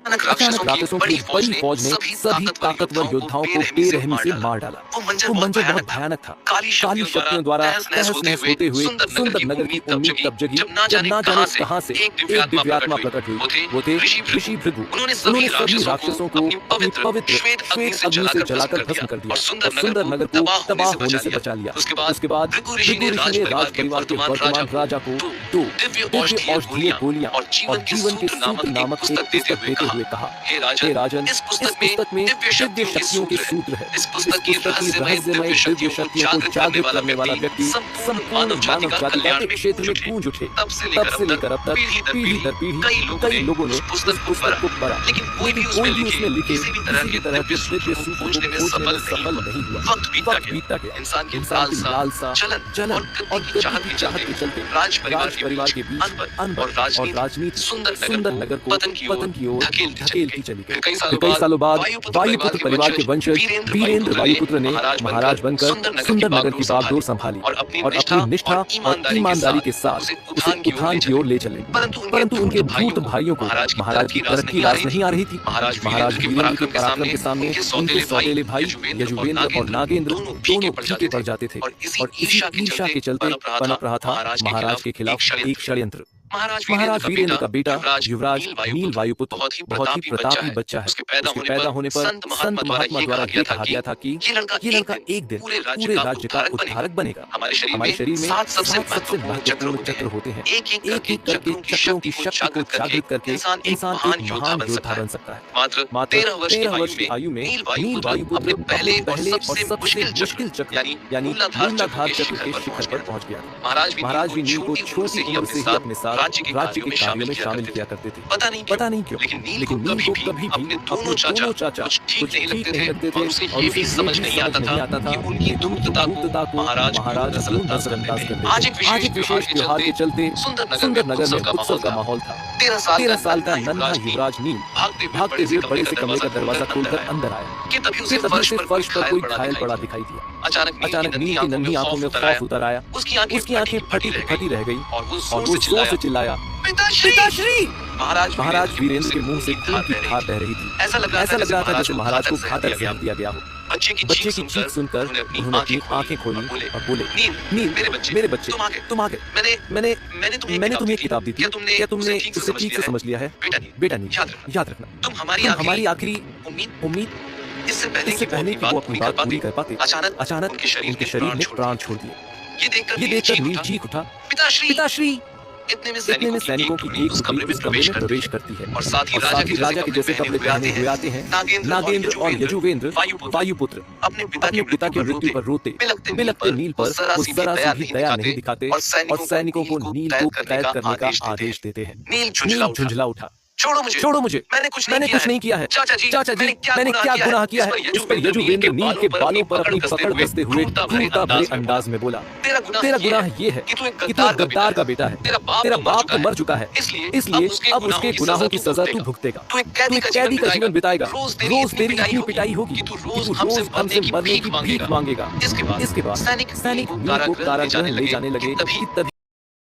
अचानक राक्षसों की बड़ी फौज ने सभी ताकतवर योद्धाओं को बेरहमी से मार डाला। वो मंजर बहुत भयानक था। काली शक्तियों द्वारा तहस नहस होते हुए सुंदर नगर की उम्मीद तब जगी जब ना जाने कहां से एक दिव्यात्मा प्रकट हुई। वो थे ऋषि भृगु। उन्होंने सभी राक्षसों को अपनी पवित्र श्वेत अग्नि से जलाकर भस्म कर दिया और सुंदर नगर को तबाह होने से बचा लिया। उसके बाद भृगु ऋषि ने राज परिवार के वर्तमान राजा को दो दिव्य औषधीय गोलियां और जीवन के सूत्र नामक एक पुस्तक देते हुए कहा, हे राजन, इस पुस्तक में दिव्य शक्तियों के सूत्र है। इस पुस्तक की रहस्यमय दिव्य शक्तियों को जागृत करने वाला व्यक्ति संपूर्ण मानव जाति के क्षेत्र में गूंज उठे। तब से लेकर अब तक पीढ़ी दर पीढ़ी कई लोगों ने उस पुस्तक को पढ़ा, लेकिन कोई भी उसमें लिखे किसी भी तरह के दिव्य सूत्र को खोजने में सफल नहीं हुआ। वक्त बीतता गया। इंसान की लालसा, जलन और चाहत के चलते राज परिवार के बीच अनबन और राजनीति सुंदर नगर को पतन की ओर धकेलती चली गई। कई सालों बाद वायुपुत्र परिवार के वंशज वीरेंद्र वायुपुत्र ने महाराज बनकर सुंदर नगर की बागडोर संभाली और अपनी निष्ठा और ईमानदारी के साथ उसे उत्थान की ओर ले चले। परंतु उनके धूर्त भाइयों को महाराज की तरक्की रास नहीं आ रही थी। महाराज वीरेंद्र के पराक्रम के सामने उनके सौतेले भाई यजुवेंद्र और नागेंद्र दोनों फीके पड़ जाते थे और इसी ईर्ष्या के चलते पनप रहा था महाराज के खिलाफ एक षड्यंत्र। महाराज वीरेंद्र का बेटा युवराज नील वायुपुत्र बहुत ही प्रतापी बच्चा है। उसके पैदा होने पर संत महात्मा द्वारा ये कहा गया था कि ये लड़का एक दिन पूरे राज्य का उद्धारक बनेगा। हमारे शरीर में सबसे महत्वपूर्ण चक्र होते हैं। एक एक करके चक्रों की शक्ति को जागृत करके इंसान एक महान योद्धा बन सकता है। मात्र 13 वर्ष की आयु में नील वायुपुत्र अपने पहले और सबसे मुश्किल चक्र यानी मूलाधार चक्र के शिखर पर पहुंच गया। महाराज भी नील को छोटी उम्र से ही अपने साथ राज्य के कार्यों में शामिल किया करते थे। पता नहीं क्यों, लेकिन नील को कभी भी अपने दोनों चाचा कुछ ठीक नहीं लगते थे और उसे ये समझ नहीं आता था कि उनकी धूर्तता को महाराज नजरअंदाज कर देते। आज एक विशेष त्योहार के चलते सुंदर नगर में उत्सव का माहौल था। 13 साल का नन्हा युवराज नील भागते हुए बड़े से कमरे का दरवाजा खोलकर अंदर आया कि तभी उसे फर्श पर कोई घायल पड़ा दिखाई दिया। अचानक नील की नन्ही आंखों में खौफ उतर आया। उसकी आंखें फटी रह गई और वो जोर से चिल्लाया, पिताश्री! महाराज वीरेंद्र के मुंह से खून की धार बह रही थी। ऐसा लग रहा था जैसे महाराज को घातक जहर दिया गया हो। बच्चे की चीख सुनकर उन्होंने अपनी आंखें खोली और बोले, नील, मेरे बच्चे, तुम आ गए। मैंने तुम्हें किताब दी थी। क्या तुमने उसे ठीक से समझ लिया है? बेटा नील, याद रखना, तुम हमारी आखिरी उम्मीद। इससे पहले कि वो अपनी बात पूरी कर पाते, अचानक उनके शरीर ने प्राण छोड़ दिए। ये देखकर नील चीख उठा, पिताश्री! इतने में सैनिकों की एक टुकड़ी उस कमरे में प्रवेश करती है और साथ ही राजा के जैसे कपड़े पहने हुए आते हैं नागेंद्र और यजुवेंद्र वायुपुत्र अपने पिता की मृत्यु पर रोते बिलखते नील पर वो जरा सी भी दया नहीं दिखाते और सैनिकों को नील को कैद करने का आदेश देते हैं। नील झुंझला उठा, छोड़ो मुझे, मैंने कुछ नहीं किया है। चाचा जी, मैंने क्या गुनाह किया है? इस पर यजुवेंद्र नील के बालों पर अपनी पकड़ कसते हुए क्रूरता भरे अंदाज में बोला, तेरा गुनाह ये है कि तू एक गद्दार का बेटा है। तेरा बाप तो मर चुका है, इसलिए अब उसके गुनाहों की सजा तू भुगतेगा। तू एक कैदी का जीवन बिताएगा। रोज तेरी इतनी पिटाई होगी कि तू रोज हमसे मरने की भीख मांगेगा। इसके बाद सैनिक नील को कारागृह ले जाने लगे कि तभी